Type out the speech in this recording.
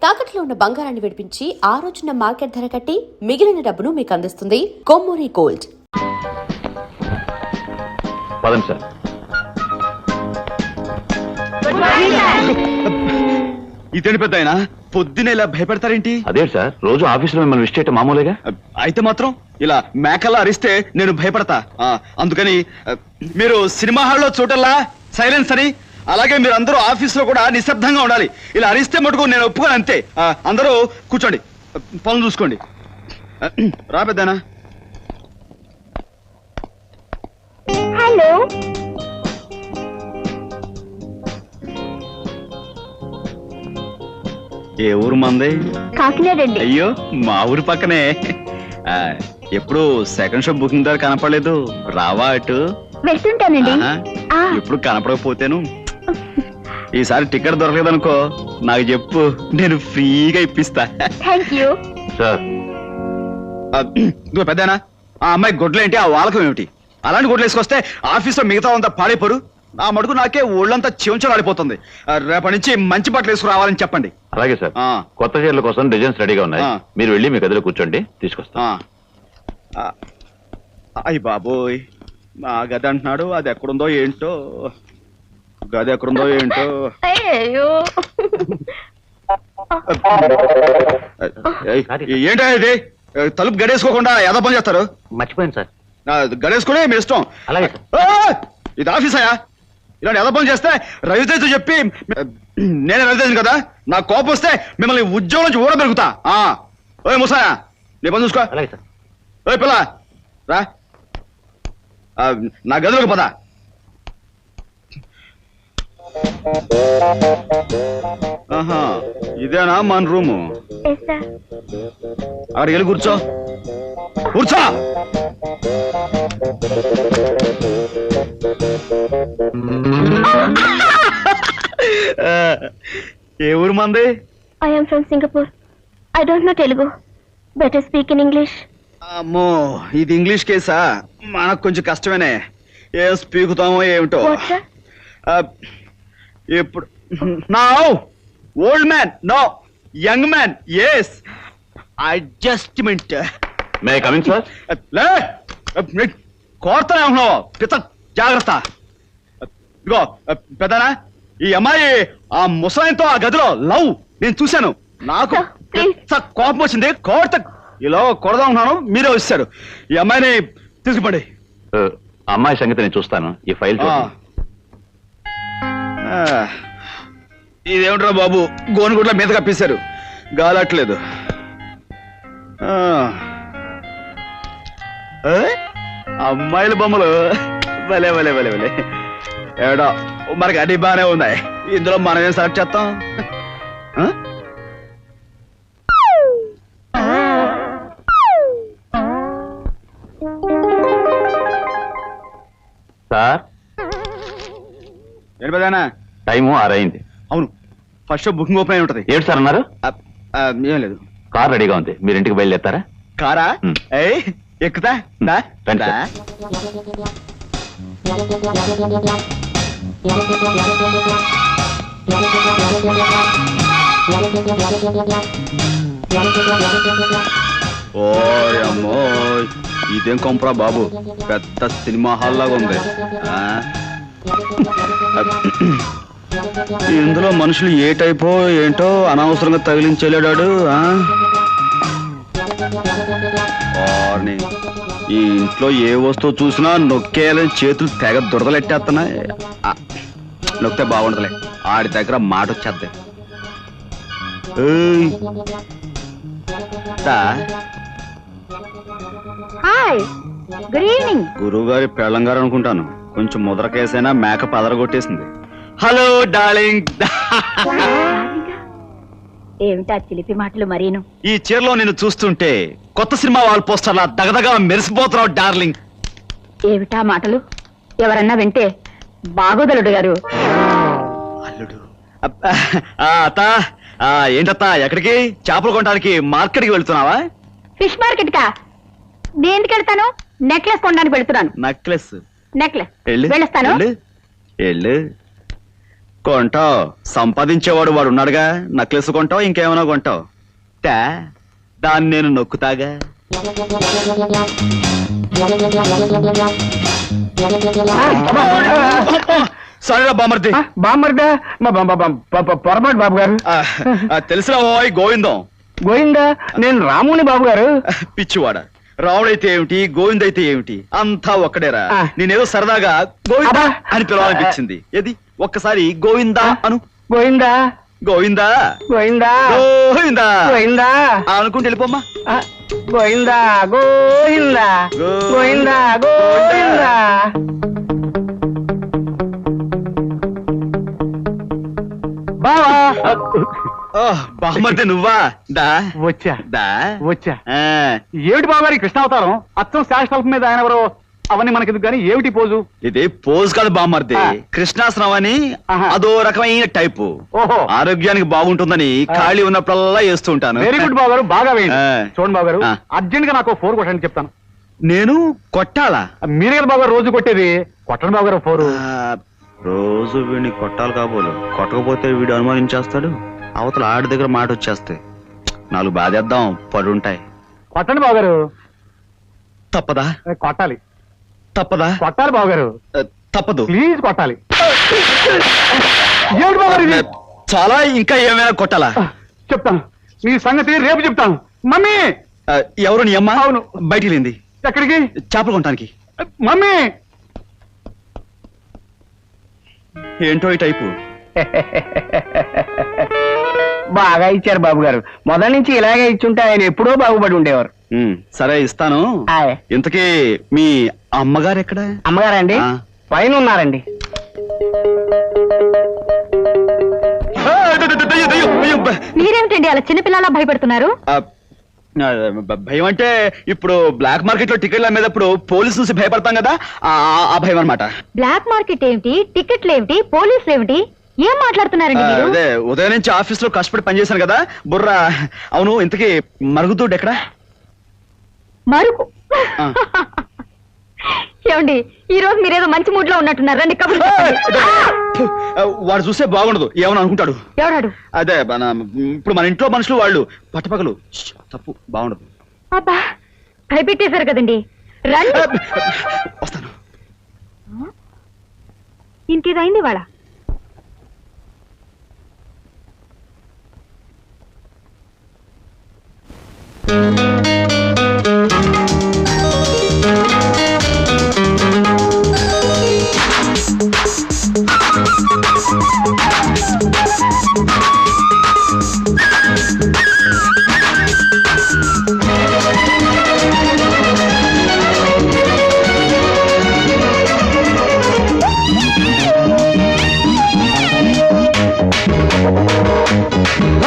తాకట్లో ఉన్న బంగారాన్ని విడిపించి ఆ రోజున మార్కెట్ ధర కట్టి మిగిలిన డబ్బును మీకు అందిస్తుంది కొమ్మూరి గోల్డ్. పదండి సార్. ఇదేంటి పెద్ద ఆయన పొద్దున ఇలా భయపెడతారేంటి? అదే సార్, రోజు ఆఫీసులో మిమ్మల్ని విష్ చేయటం మామూలుగా. అయితే మాత్రం ఇలా మేకల్లా అరిస్తే నేను భయపడతా. అందుకని మీరు సినిమా హాల్లో చూడల్లా సైలెన్స్ అని, అలాగే మీరు అందరూ ఆఫీసులో కూడా నిశ్శబ్దంగా ఉండాలి. ఇలా అరిస్తే మటుకు నేను ఒప్పుకోను, అంతే. అందరూ కూర్చోండి, పనులు చూసుకోండి. రా పెద్దనా. హలో, ఏ ఊరు మంది? కాకినాడ అండి. అయ్యో, మా ఊరి పక్కనే. ఎప్పుడు సెకండ్ షో బుకింగ్ ద్వారా కనపడలేదు, రావా అటు? వెళ్తుంటానండి. ఎప్పుడు కనపడకపోతేను. ఈసారి టికెట్ దొరకలేదనుకో నాకు చెప్పు, నేను ఫ్రీగా ఇప్పిస్తా. థ్యాంక్ యూ సార్, పెద్దనా, ఆ అమ్మాయి గొడ్లేంటి, ఆ వాలకం ఏమిటి? అలాంటి గొడ్లు వేసుకొస్తే ఆఫీస్ లో మిగతా అంతా పాడైపోరు. ఆ మడుగు నాకే ఒళ్ళంతా చెంచలు ఆడిపోతుంది. రేపటి నుంచి మంచి బట్టలు వేసుకురావాలని చెప్పండి. అలాగే సార్. కొత్త చీరల కోసం డిజైన్స్ రెడీగా ఉన్నాయి, మీరు వెళ్ళి మీ గదిలో కూర్చోండి, తీసుకొస్తా. అయ్యి బాబోయ్, మా గది అంటున్నాడు, అది ఎక్కడుందో ఏంటో. గది ఎక్కడుందో ఏంటో. ఏంటో ఇది, తలుపు గడేసుకోకుండా ఏదో పని చేస్తారు? మర్చిపోయింది సార్. గడేసుకునే మీ ఇష్టం. అలాగే. ఇది ఆఫీసా? ఇలాంటి ఏదో పని చేస్తే రవితేజ చెప్పి, నేనే రవితేజను కదా, నాకు కోపం వస్తే మిమ్మల్ని ఉద్యోగం నుంచి ఊర పెరుగుతా. ఓయ్ ముసాయా, నీ పని చూసుకో. అలాగే సార్. ఓయ్ పిల్ల రా, నా గదిలోకి పద. ఆహా, ఇదేనా మన రూము? అక్కడికి వెళ్ళి కూర్చో, కూర్చో. ఏ ఊరు మంది? I am from Singapore. I don't know Telugu. Better speak in English. అమ్మో, ఇది ఇంగ్లీష్ కేసా? మనకు కొంచెం కష్టమేనే. ఏం స్పీకుతామో ఏమిటో. ఇప్పుడు now old man, no young man. Yes, adjustment. May I coming sir? కోరుతానే ఉంటున్నావు, పిచ్చ జాగ్రత్త. ఇదిగో పెద్దనా, ఈ అమ్మాయి ఆ ముసలాయనతో ఆ గదిలో లవ్ నేను చూశాను. నాకు కోపం వచ్చింది, కోర్త ఇలా కొడదాం ఉన్నాను, మీరే వచ్చారు. ఈ అమ్మాయిని తీసుకుపండి. అమ్మాయి సంగతి నేను చూస్తాను, ఈ ఫైల్ ఇదేమిట్రా బాబు, గోనుగుడ్ల మీద కప్పేశారు, గాలట్లేదు. అమ్మాయిల బొమ్మలు భలే భలే భలే భలే. ఏడో మనకి అన్ని బాగానే ఉన్నాయి, ఇందులో మనం ఏం సెలెక్ట్ చేస్తాం? సార్, ఏంటి పెద్దనా? టైము 6 అయింది. అవును, ఫస్ట్ షో బుకింగ్ ఓపెన్ అయి ఉంటది. ఏంటి సార్ అన్నారు? ఏం లేదు, కార్ రెడీగా ఉంది, మీరు ఇంటికి బయలుదేరతారా? కారా? ఎక్కుతా. రండి సార్. ఓయ్ అమ్మో, ఇదేం కొంపరా బాబు, పెద్ద సినిమా హాల్ లాగా ఉంది. ఇందులో మనుషులు ఏ టైపో ఏంటో అనవసరంగా తగిలించలేడాడు. ఈ ఇంట్లో ఏ వస్తువు చూసినా నొక్కేయాలని చేతులు తెగ దురదలెట్టేస్తున్నాయి. నొక్కితే బాగుండదులే, ఆడి దగ్గర మాట వచ్చేద్ది. Hi, good evening. గురువు గారి పెళ్ళంగారు అనుకుంటాను, కొంచెం ముద్ర కేసైనా మేకప్ అదరగొట్టేసింది. Hello darling. ఏమిటా చిలిపి మాటలు మరీను? ఈ చీరలో నేను చూస్తుంటే కొత్త సినిమా వాల్ పోస్టర్లా దగదగా మెరిసిపోతున్నావు డార్లింగ్. ఏమిటా మాటలు? ఎవరన్నా వింటే బాగోదలుడు గారు. అల్లుడు. ఏంటత్తా, ఎక్కడికి? చేపలు కొనడానికి మార్కెట్కి వెళ్తున్నావా? ఫిష్ మార్కెట్ కా? దేనికి వెళ్తాను? నెక్లెస్ కొనడానికి వెళ్తున్నాను. నెక్లెస్? నెక్లెస్ వెళ్ళొస్తాను. కొంటావు, సంపాదించేవాడు వాడు ఉన్నాడుగా. నక్లెస్ కొంటావు, ఇంకేమైనా కొంటావు. తే, దాన్ని నేను నొక్కుతాగా. సరేరా బామర్ది. బామ్మర్దా పొరపాటు బాబు గారు. తెలిసిన ఓయ్ గోవిందం. గోయిందా, నేను రాముని బాబు గారు. పిచ్చివాడ, రావుడైతే ఏమిటి, గోవిందైతే ఏమిటి, అంతా ఒక్కడేరా. ఆ. నేనేదో సరదాగా గోవిందా అబ్బా. అని పిలవాలనిపించింది. ఏది ఒక్కసారి గోవిందా అను. గోయిందా గోవిందా గోయిందా గోవిందా గోయిందా అనుకుంటే వెళ్ళిపోమ్మా. గోయిందా గోయిందా గోయిందా గోయిందా. బావా బామ్మర్ది నువ్వా? దా వచ్చా దా వచ్చా. ఆ, ఏమిటి బాబు గారి కృష్ణావతారం? అచ్చం శాస్త్రాల మీద ఆయన ఎవరో అవన్నీ మనకెందుకు కానీ ఏమిటి పోజు? ఇది పోజ్ కాదు బామ్మర్ది, ఆ. కృష్ణాసనం అని. ఆహా. అదో రకమైన టైపు. ఓహో, ఆరోగ్యానికి బాగుంటుందని ఖాళీ ఉన్నప్పుడల్లా వేస్తూ ఉంటాను. వెరీ గుడ్ బాబు గారు, బాగా వేయండి. ఆ. చూడండి బాబు గారు, ఆ. అర్జెంట్ గా నాకు 4 కొట్టండి చెప్తాను. నేను కొట్టాలా? మీరే కదా బాబు గారు రోజు కొట్టేది. కొట్టండి బాబు గారు 4. ఆ, రోజు వీడిని కొట్టాలి కాబోలు. కొట్టకపోతే వీడు అనుమానించేస్తాడు. అవతల ఆడి దగ్గర మాట వచ్చేస్తాయి. 4 బాధేద్దాం, పడుంటాయి. కొట్టండి బాబు గారు. తప్పదా? కొట్టాలి తప్పదా? కొట్టాలి బాబు గారు, తప్పదు. ప్లీజ్ కొట్టాలి. ఏమిటి బాబు గారు ఇది? చాలా ఇంకా ఏమైనా కొట్టాలా? చెప్తాను, మీ సంగతి రేపు చెప్తాను. మమ్మీ, ఆ, ఎవరు నీ అమ్మ? అవును. బయటికి వెళ్ళింది ఎక్కడికి? చేపలు కొనటానికి. మమ్మీ, ఏంటో ఈ టైపు. బాగా ఇచ్చారు బాబు గారు. మొదటి నుంచి ఇలాగే ఇచ్చుంటే ఆయన ఎప్పుడో బాగుపడి ఉండేవారు. సరే ఇస్తాను. ఆయ్. ఇంతకీ మీ అమ్మగారు ఎక్కడ? అమ్మగారండి ఆ. పైన ఉన్నారండి. ఆ, దయ్యం, దయ్యం, దయ్యం. మీరేమిటండి అలా చిన్నపిల్లలా భయపడుతున్నారు? ఆ, భయం అంటే ఇప్పుడు బ్లాక్ మార్కెట్ లో టికెట్లు అమ్మేటప్పుడు పోలీసు నుంచి భయపడతాం కదా, ఆ భయం అన్నమాట. బ్లాక్ మార్కెట్ ఏమిటి, టికెట్లు ఏమిటి, పోలీసులు ఏమిటి, ఏం మాట్లాడుతున్నారండి మీరు? అదే ఉదయం నుంచి ఆఫీస్ లో కష్టపడి పనిచేశాను కదా, బుర్ర. అవును, ఇంతకీ మరుగుదొడ్డు ఎక్కడ? మరుగు. ఆ. ఏమండి, ఈ రోజు మీరేదో మంచి మూడ్ లో ఉన్నట్టున్నారు. రండి కబుర్లు చెప్పండి. వాడు చూస్తే బాగుండదు, ఏమని అనుకుంటాడు. ఎవడాడు? అదే ఇప్పుడు మన ఇంట్లో మనుషులు వాళ్ళు పట్టపగలు. తప్పు, బాగుండదు. అబ్బా, భయపెట్టేశారు కదండి. రండి. వస్తాను. ఇంకేదైంది వాళ్ళ?